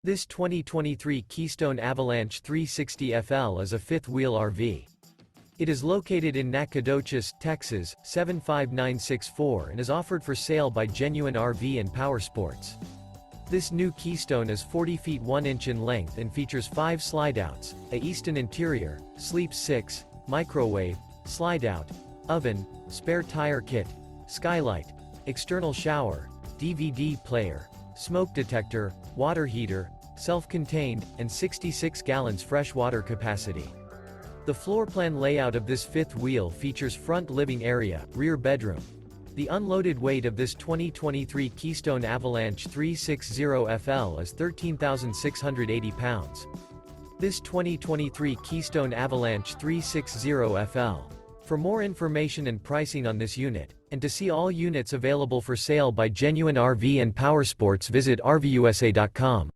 This 2023 Keystone Avalanche 360FL is a fifth-wheel RV. It is located in Nacogdoches, Texas, 75964 and is offered for sale by Genuine RV and Powersports. This new Keystone is 40 feet 1 inch in length and features 5 slideouts, a Easton interior, sleeps 6, microwave, slideout, oven, spare tire kit, skylight, external shower, DVD player, smoke detector, water heater, self-contained, and 66 gallons fresh water capacity. The floor plan layout of this fifth wheel features front living area, rear bedroom. The unloaded weight of this 2023 Keystone Avalanche 360FL is 13,680 pounds. This 2023 Keystone Avalanche 360FL. For more information and pricing on this unit, and to see all units available for sale by Genuine RV and Powersports, visit RVUSA.com.